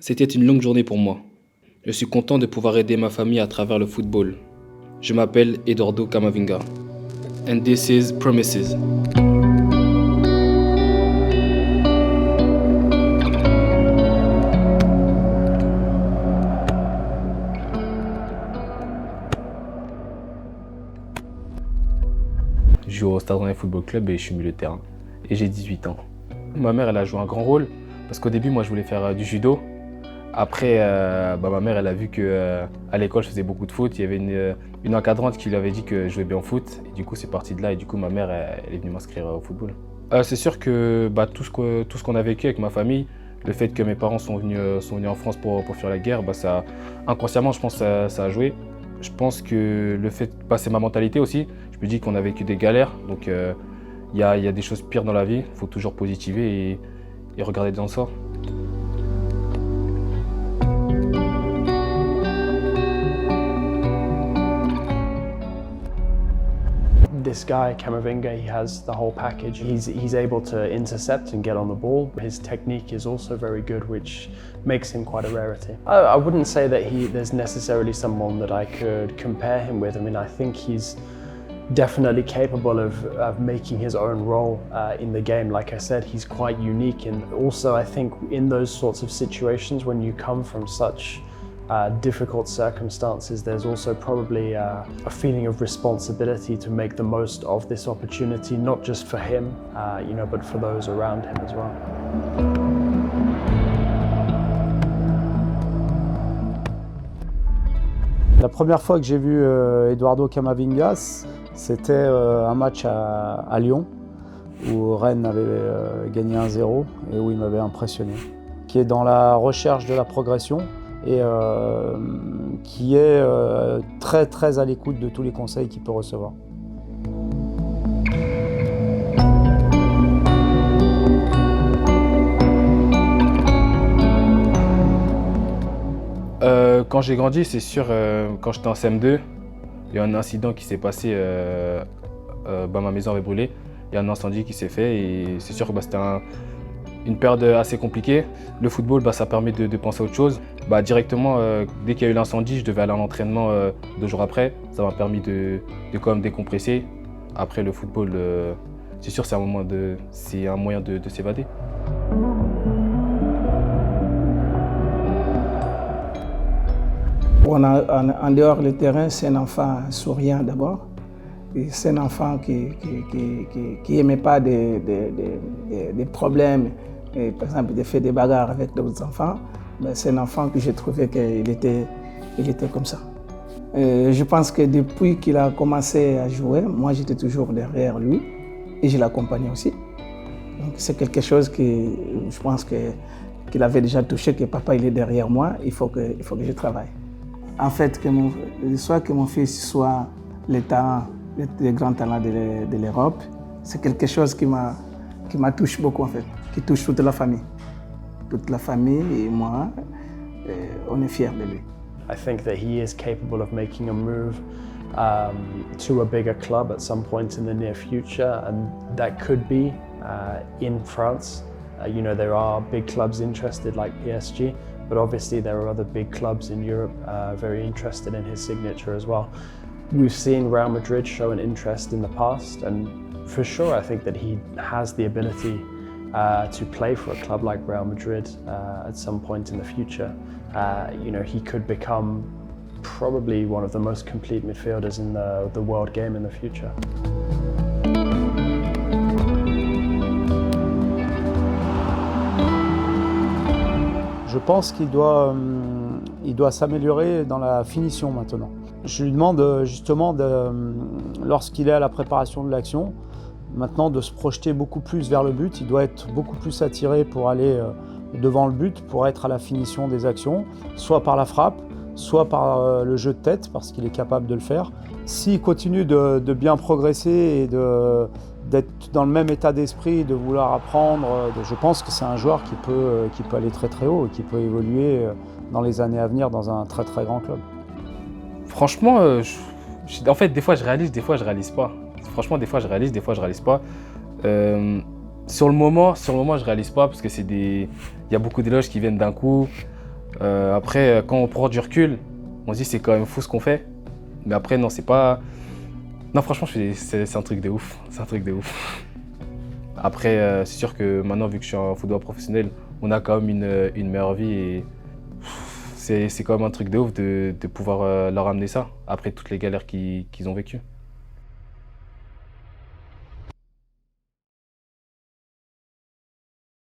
C'était une longue journée pour moi. Je suis content de pouvoir aider ma famille à travers le football. Je m'appelle Eduardo Camavinga. And this is Promises. Je joue au Stade Rennais Football Club et je suis milieu de terrain. Et j'ai 18 ans. Ma mère, elle a joué un grand rôle parce qu'au début, moi, je voulais faire du judo. Après, ma mère, elle a vu qu'à l'école, je faisais beaucoup de foot. Il y avait une encadrante qui lui avait dit que je jouais bien au foot. Et du coup, c'est parti de là. Et du coup, ma mère, elle est venue m'inscrire au football. C'est sûr que tout ce qu'on a vécu avec ma famille, le fait que mes parents sont venus en France pour fuir la guerre, ça, inconsciemment, je pense que ça a joué. Je pense que le fait, c'est ma mentalité aussi. Je me dis qu'on a vécu des galères. Donc, il y a des choses pires dans la vie. Il faut toujours positiver et regarder dans ça. This guy, Camavinga, he has the whole package. He's able to intercept and get on the ball. His technique is also very good, which makes him quite a rarity. I wouldn't say that there's necessarily someone that I could compare him with. I mean, I think he's definitely capable of making his own role in the game. Like I said, he's quite unique, and also I think in those sorts of situations when you come from such difficult circumstances, there's also probably a feeling of responsibility to make the most of this opportunity, not just for him, but for those around him as well. La première fois que j'ai vu Eduardo Camavinga, c'était un match à Lyon, où Rennes avait gagné 1-0 et où il m'avait impressionné. Qui est dans la recherche de la progression et qui est très très à l'écoute de tous les conseils qu'il peut recevoir. Quand j'ai grandi, c'est sûr, quand j'étais en CM2, il y a un incident qui s'est passé, ma maison avait brûlé, il y a un incendie qui s'est fait et c'est sûr que c'était une période assez compliquée. Le football, ça permet de penser à autre chose. Directement, dès qu'il y a eu l'incendie, je devais aller à l'entraînement 2 jours après. Ça m'a permis de quand même décompresser. Après le football, c'est sûr, c'est un moyen de s'évader. En dehors du terrain, c'est un enfant souriant d'abord. C'est un enfant qui n'aimait pas des problèmes, et, par exemple, de faire des bagarres avec d'autres enfants. Mais c'est un enfant que j'ai trouvé qu'il était comme ça. Je pense que depuis qu'il a commencé à jouer, moi j'étais toujours derrière lui et je l'accompagnais aussi. Donc c'est quelque chose que je pense qu'il avait déjà touché, que papa il est derrière moi, il faut que je travaille. En fait, soit que mon fils soit les grands talents de l'Europe, c'est quelque chose qui m'a touché beaucoup en fait, qui touche toute la famille. Toute la famille et moi, on est fiers de lui. I think that he is capable of making a move to a bigger club at some point in the near future, and that could be in France. There are big clubs interested like PSG, but obviously there are other big clubs in Europe very interested in his signature as well. We've seen Real Madrid show an interest in the past, and for sure I think that he has the ability to play for a club like Real Madrid at some point in the future. He could become probably one of the most complete midfielders in the world game in the future. Je pense qu'il doit s'améliorer dans la finition maintenant. Je lui demande justement, lorsqu'il est à la préparation de l'action, maintenant de se projeter beaucoup plus vers le but. Il doit être beaucoup plus attiré pour aller devant le but, pour être à la finition des actions, soit par la frappe, soit par le jeu de tête, parce qu'il est capable de le faire. S'il continue de bien progresser et d'être dans le même état d'esprit, de vouloir apprendre, je pense que c'est un joueur qui peut aller très très haut et qui peut évoluer dans les années à venir dans un très très grand club. Franchement, en fait, des fois je réalise, des fois je réalise pas. Franchement, des fois je réalise, des fois je réalise pas. Sur le moment, je réalise pas parce que il y a beaucoup d'éloges qui viennent d'un coup. Après, quand on prend du recul, on se dit c'est quand même fou ce qu'on fait. Mais après, non, c'est pas... Non, franchement, c'est un truc de ouf. C'est un truc de ouf. Après, c'est sûr que maintenant, vu que je suis un footballeur professionnel, on a quand même une meilleure vie et c'est quand même un truc de ouf de pouvoir leur amener ça après toutes les galères qu'ils ont vécues.